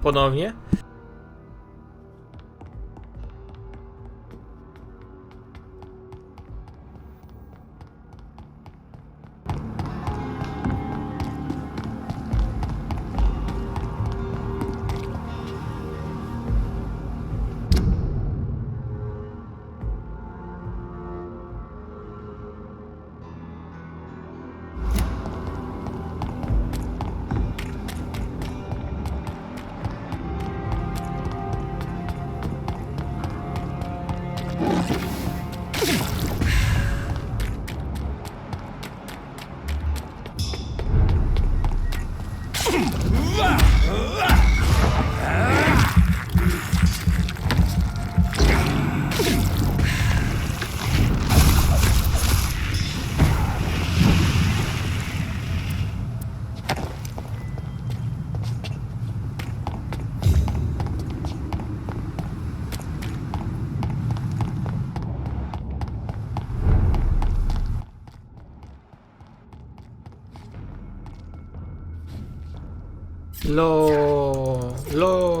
ponownie.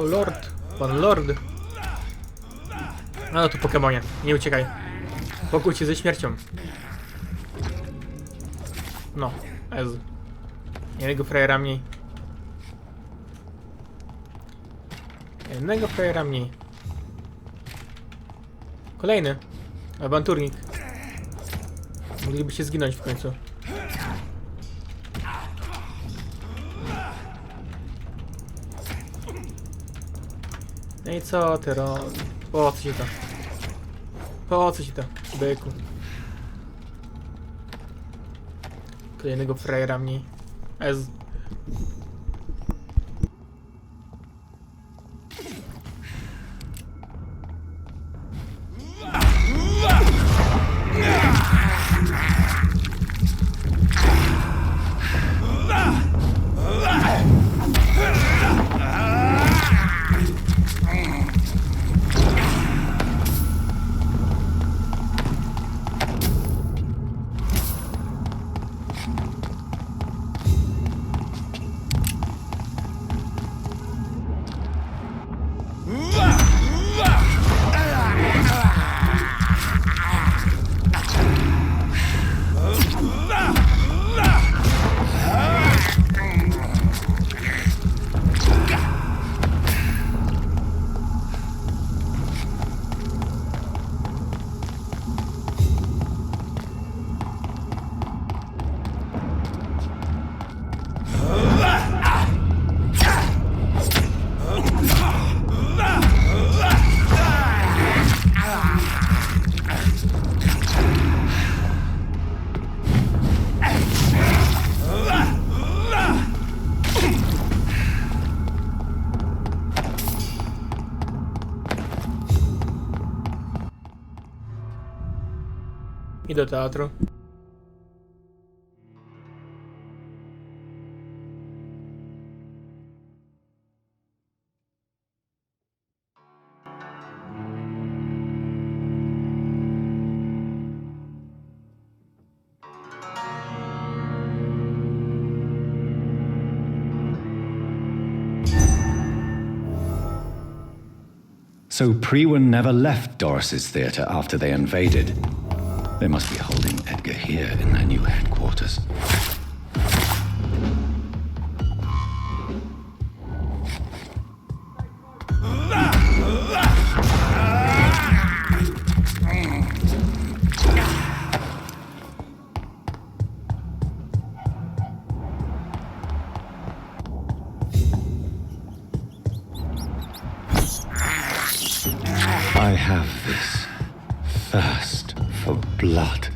Lord. Pan Lord. No to Pokemonie, nie uciekaj. Pokój się ze śmiercią. No, jednego frajera mniej. Jednego frajera mniej. Kolejny. Awanturnik. Mogliby się zginąć w końcu. No i co ty robisz? Po co ci to? Po co ci to, byku? Kolejnego frajera mniej. I do teatru. So Priwen never left Doris's theatre after they invaded. They must be holding Edgar here in their new headquarters. I have this thirst for blood.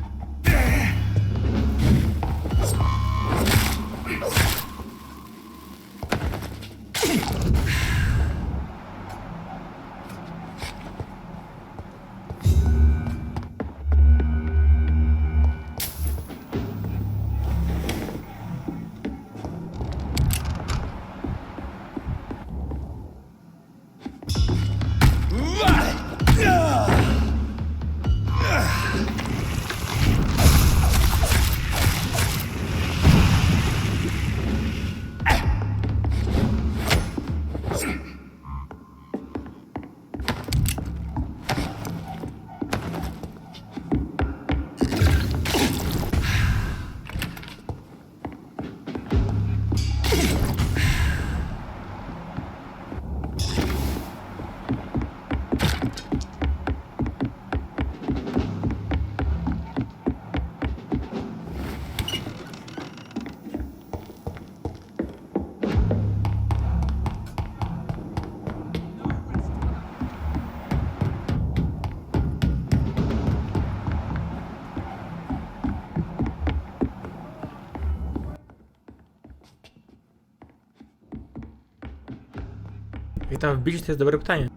Jak tam wbić, to jest dobre pytanie.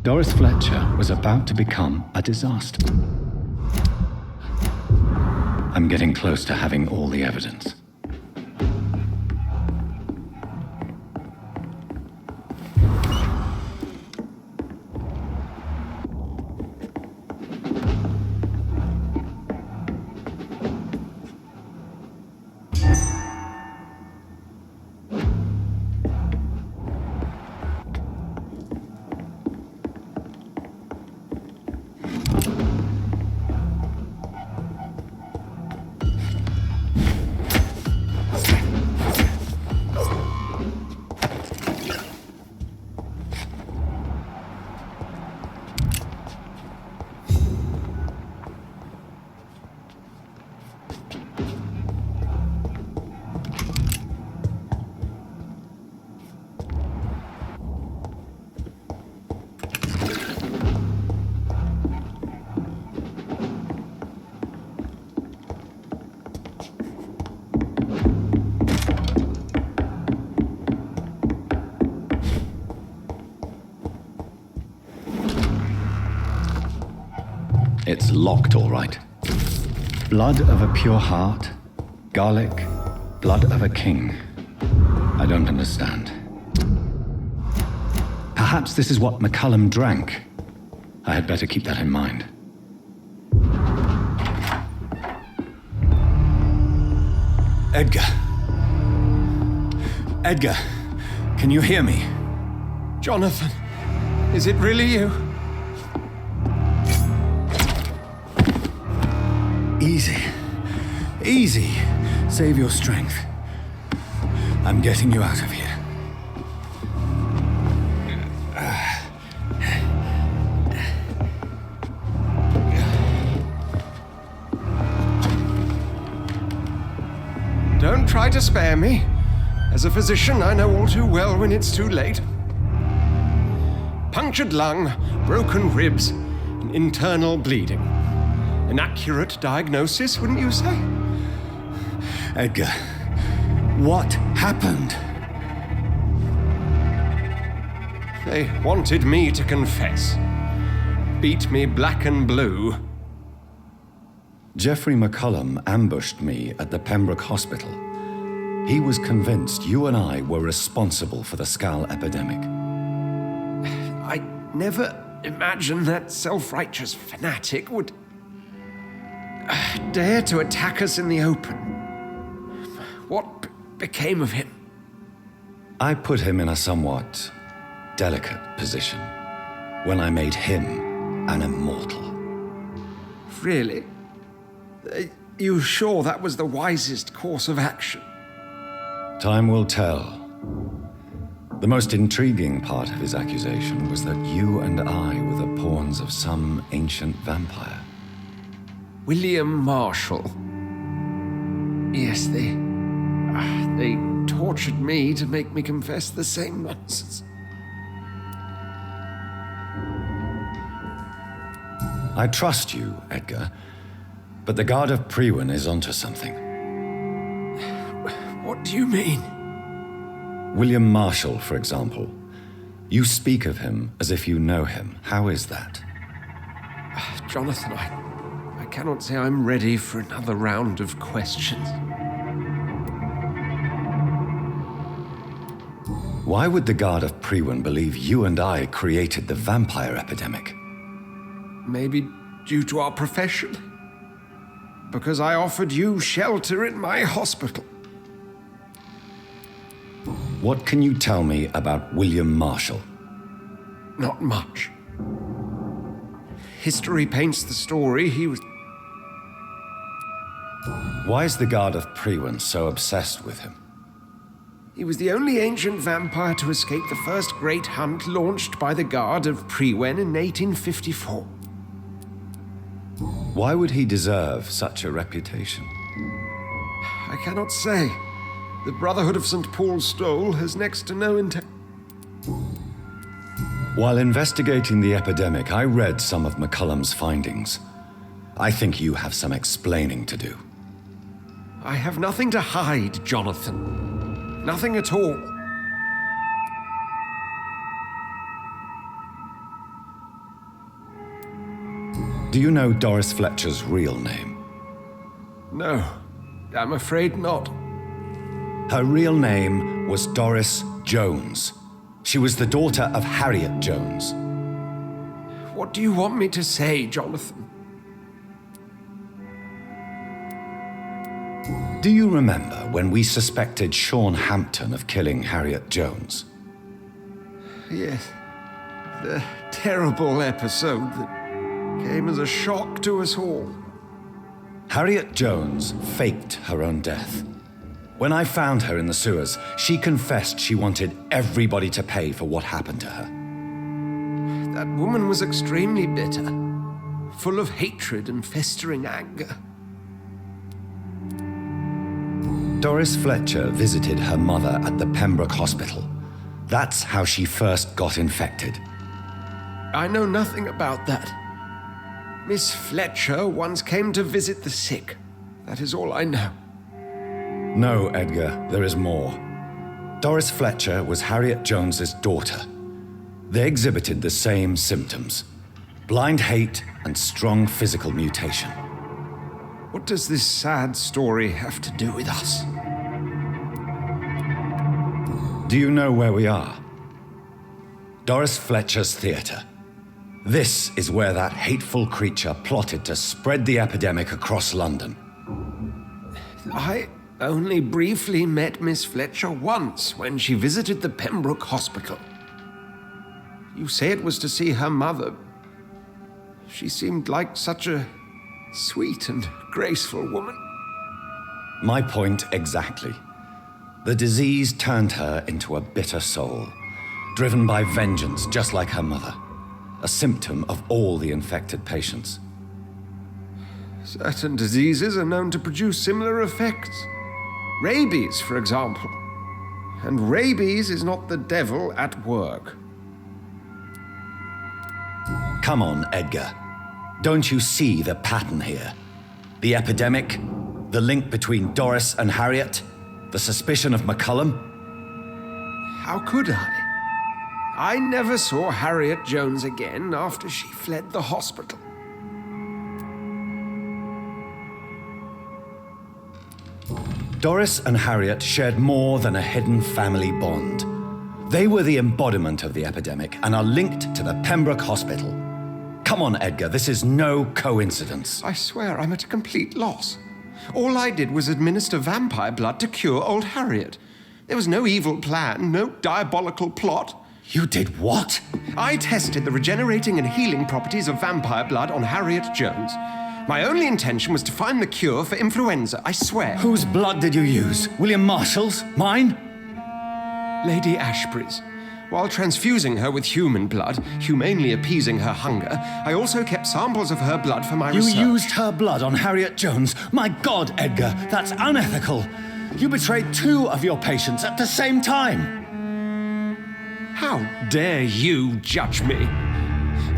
Doris Fletcher was about to become a disaster. I'm getting close to having all the evidence. It's locked, all right. Blood of a pure heart, garlic, blood of a king. I don't understand. Perhaps this is what McCullum drank. I had better keep that in mind. Edgar. Edgar, can you hear me? Jonathan, is it really you? Easy. Easy. Save your strength. I'm getting you out of here. Don't try to spare me. As a physician, I know all too well when it's too late. Punctured lung, broken ribs, and internal bleeding. An accurate diagnosis, wouldn't you say? Edgar, what happened? They wanted me to confess. Beat me black and blue. Jeffrey McCullum ambushed me at the Pembroke Hospital. He was convinced you and I were responsible for the Skal epidemic. I never imagined that self-righteous fanatic would dare to attack us in the open. What became of him? I put him in a somewhat delicate position when I made him an immortal. Really? You sure that was the wisest course of action? Time will tell. The most intriguing part of his accusation was that you and I were the pawns of some ancient vampire. William Marshall. Yes, they tortured me to make me confess the same nonsense. I trust you, Edgar, but the Guard of Priwen is onto something. What do you mean? William Marshall, for example. You speak of him as if you know him. How is that? Jonathan, I cannot say I'm ready for another round of questions. Why would the Guard of Priwen believe you and I created the vampire epidemic? Maybe due to our profession. Because I offered you shelter in my hospital. What can you tell me about William Marshall? Not much. History paints the story he was... Why is the Guard of Priwen so obsessed with him? He was the only ancient vampire to escape the first great hunt launched by the Guard of Priwen in 1854. Why would he deserve such a reputation? I cannot say. The Brotherhood of St. Paul's Stole has next to no intent. While investigating the epidemic, I read some of McCullum's findings. I think you have some explaining to do. I have nothing to hide, Jonathan. Nothing at all. Do you know Doris Fletcher's real name? No, I'm afraid not. Her real name was Doris Jones. She was the daughter of Harriet Jones. What do you want me to say, Jonathan? Do you remember when we suspected Sean Hampton of killing Harriet Jones? Yes. The terrible episode that came as a shock to us all. Harriet Jones faked her own death. When I found her in the sewers, she confessed she wanted everybody to pay for what happened to her. That woman was extremely bitter, full of hatred and festering anger. Doris Fletcher visited her mother at the Pembroke Hospital. That's how she first got infected. I know nothing about that. Miss Fletcher once came to visit the sick. That is all I know. No, Edgar, there is more. Doris Fletcher was Harriet Jones's daughter. They exhibited the same symptoms: blind hate and strong physical mutation. What does this sad story have to do with us? Do you know where we are? Doris Fletcher's theater. This is where that hateful creature plotted to spread the epidemic across London. I only briefly met Miss Fletcher once when she visited the Pembroke Hospital. You say it was to see her mother. She seemed like such a sweet and graceful woman. My point exactly. The disease turned her into a bitter soul, driven by vengeance just like her mother, a symptom of all the infected patients. Certain diseases are known to produce similar effects. Rabies, for example. And rabies is not the devil at work. Come on, Edgar. Don't you see the pattern here? The epidemic, the link between Doris and Harriet, the suspicion of McCullum? How could I? I never saw Harriet Jones again after she fled the hospital. Doris and Harriet shared more than a hidden family bond. They were the embodiment of the epidemic and are linked to the Pembroke Hospital. Come on, Edgar, this is no coincidence. I swear I'm at a complete loss. All I did was administer vampire blood to cure old Harriet. There was no evil plan, no diabolical plot. You did what? I tested the regenerating and healing properties of vampire blood on Harriet Jones. My only intention was to find the cure for influenza, I swear. Whose blood did you use? William Marshall's? Mine? Lady Ashbury's. While transfusing her with human blood, humanely appeasing her hunger, I also kept samples of her blood for my research. You used her blood on Harriet Jones? My God, Edgar, that's unethical. You betrayed 2 of your patients at the same time. How dare you judge me?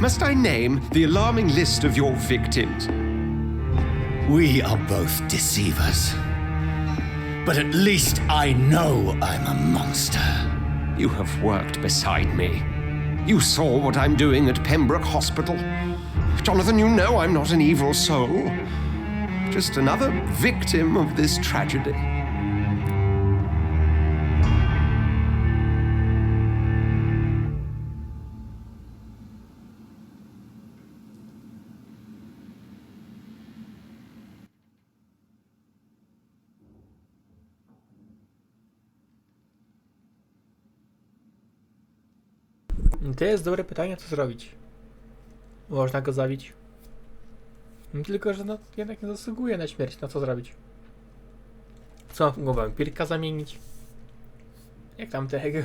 Must I name the alarming list of your victims? We are both deceivers. But at least I know I'm a monster. You have worked beside me. You saw what I'm doing at Pembroke Hospital. Jonathan, you know I'm not an evil soul. Just another victim of this tragedy. To jest dobre pytanie, co zrobić. Można go zabić. Tylko, że no jednak nie zasługuje na śmierć. No co zrobić? Co, go wampirka zamienić? Jak tam tego?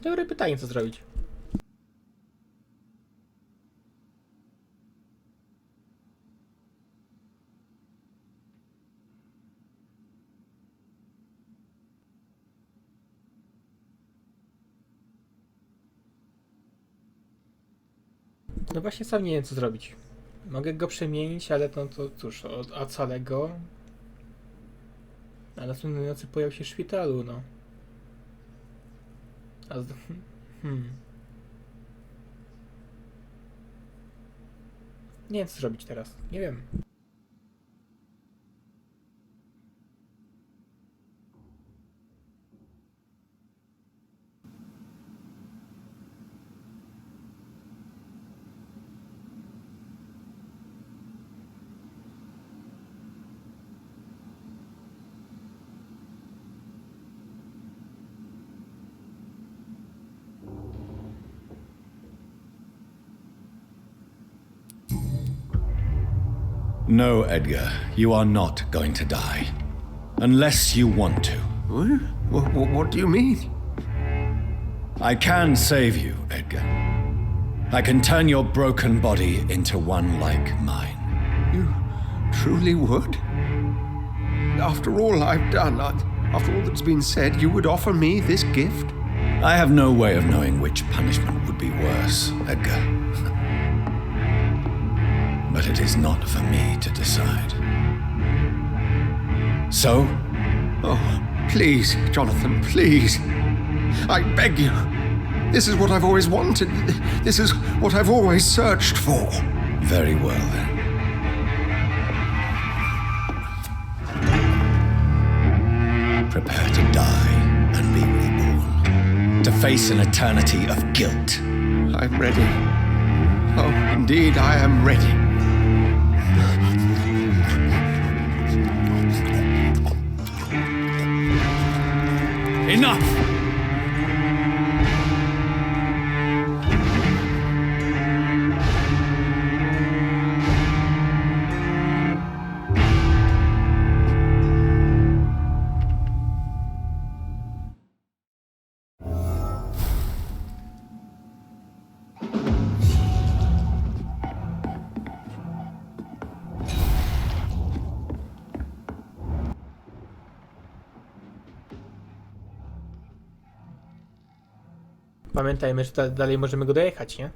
Dobre pytanie, co zrobić. No właśnie sam nie wiem, co zrobić. Mogę go przemienić, ale no to cóż, ocalę go. A następnej nocy pojawił się w szpitalu, no. A z... Nie wiem, co zrobić teraz. Nie wiem. No, Edgar, you are not going to die. Unless you want to. What do you mean? I can save you, Edgar. I can turn your broken body into one like mine. You truly would? After all I've done, after all that's been said, you would offer me this gift? I have no way of knowing which punishment would be worse, Edgar. But it is not for me to decide. So? Oh, please, Jonathan, please. I beg you. This is what I've always wanted. This is what I've always searched for. Very well, then. Prepare to die and be reborn. To face an eternity of guilt. I'm ready. Oh, indeed, I am ready. Enough! Pamiętajmy, że dalej możemy go dojechać, nie?